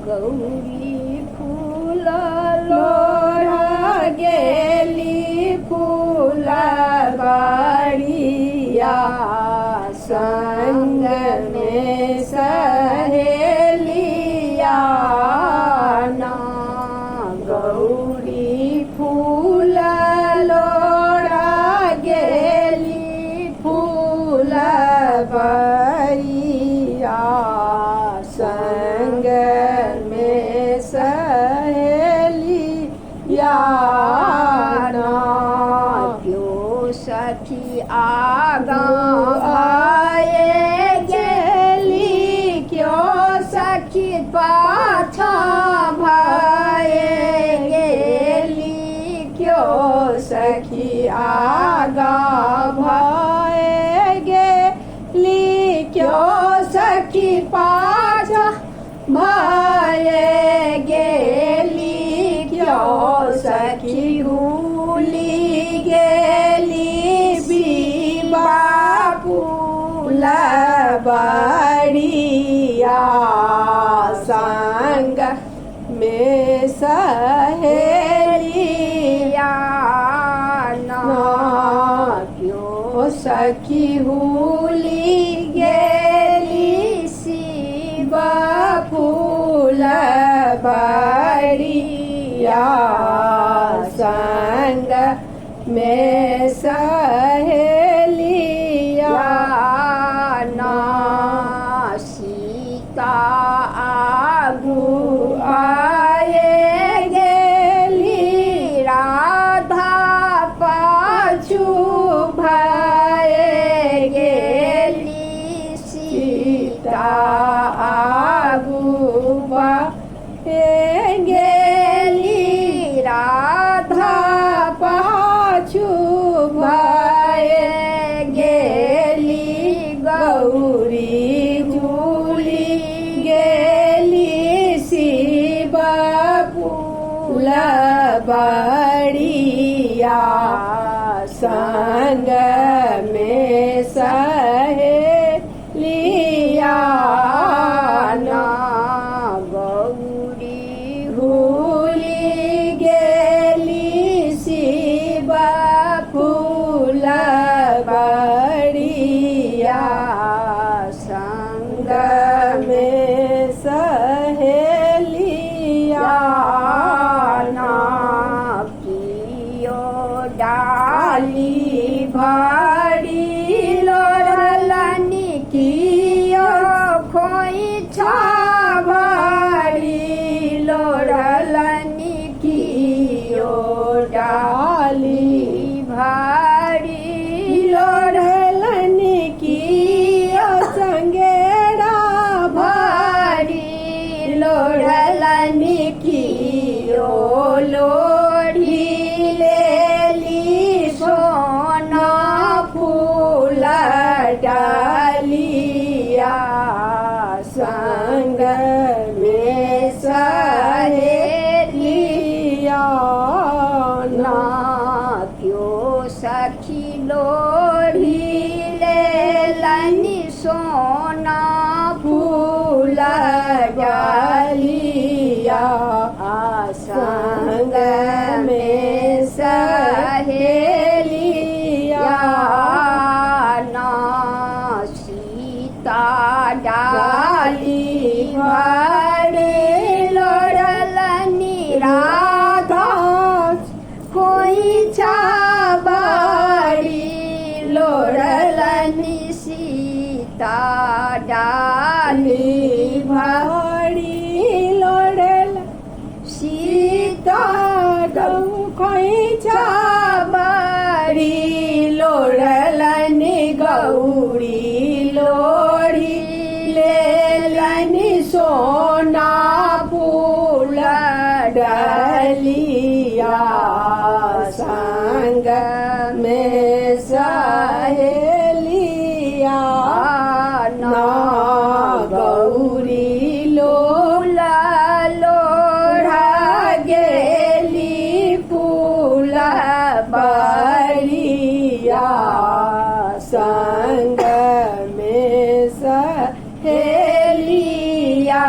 गौरी फूल लोढ़ा गेली फूल बाड़िया संग में सहेलिया ना गौरी फूल लोढ़ा गेली फूल बाड़िया संग में सहेलिया ना क्यों सखी आगा आए गेली क्यों सखी पाछा भाए गेली क्यों सखी आगा भाए गेली क्यों सखी पाछा भाए गेली क्यों सखी भूली गेली बीबा फूल बाड़िया संग में सहेलिया ना क्यों सखी भूली गेली शिवा फूल बाड़िया संग में सहेलिया ना सीता आगू आए गेली राधा पाछू भाए गेली सीता आगू भाए गेली राधा पाछू भाए गेली गौरी भूली गेली शिवा फूल बाड़िया संग में सहेलिया ना गौरी भूली गेली शिवा फूल बाड़िया संग में सहेलिया ना कियो डाली भाड़ी लोढ़लनी कियो खोइछा भाड़ी लोढ़लनी कियो डाली भाड़ी लोढ़लनी कियो संगेड़ा भाड़ी लोढ़लनी कियो लोढ़ी लेली सोना फूल डालिया संग में सहेलिया ना क्यों सखी लोढ़ी लेलनी सोना फूल डालिया संग में सहेलिया ना सीता डाली भाड़ी लोढ़लनी राधा खोइछा बाड़ी लोढ़लनी सीता डाली भाड़ी लोढ़ल सीता खोइछा बाड़ी लोढ़लनी गौरी लोढ़ी लेलनी सोना फूल डालिया संग में सहेलिया ना गौरी लोला लोढ़ा गेली फूल बाड़िया संग में सहेलिया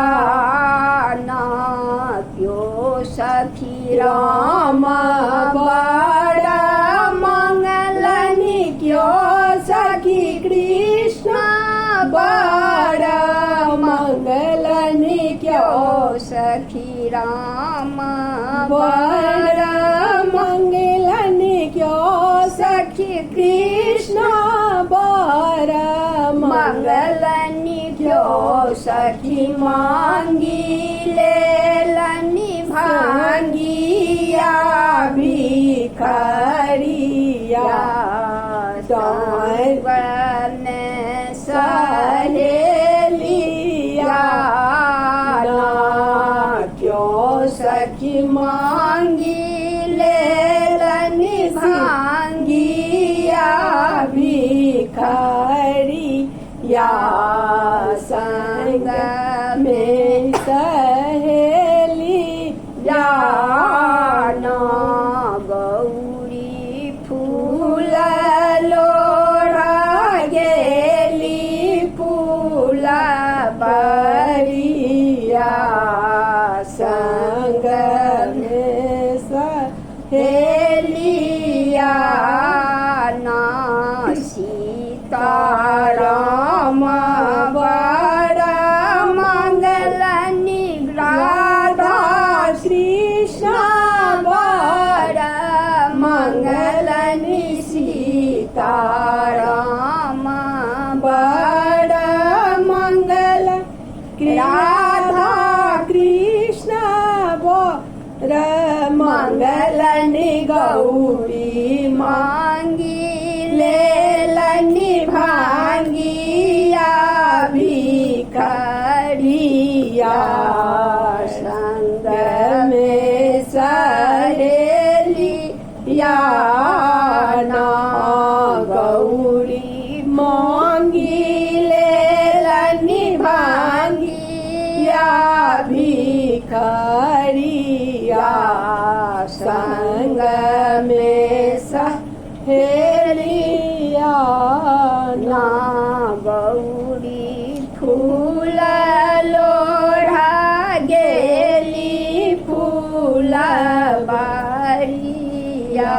ना राम बड़ा मंगलनि क्यों सखी कृष्ण बड़ा मंगलनि क्यों सखी राम बड़ा मंगलनि क्यों सखी कृष्ण बड़ा मंगलनि क्यों सखी मांगी लेलनि भांगिया भिखरिया संगन सहेलिया क्यों सखी मांगी लेलनि भांगिया भिखरिया संग में सहेलिया गौरी फूल लोढ़ा गेली फूल बरिया संग में सहेलिया सीताराम बड़ा मंगलनि राधा कृष्ण बड़ा मंगलनि सीताराम बड़ा मंगल राधा कृष्ण बड़ा मंगलनि गौरी मांगी लेलनि भांगिया भिखरिया संग में सहेलिया गौरी मांगी लेलनि भांगिया भिखरिया संग में सहेलिया गौरी फूल लोढ़ा गेली फूल बरिया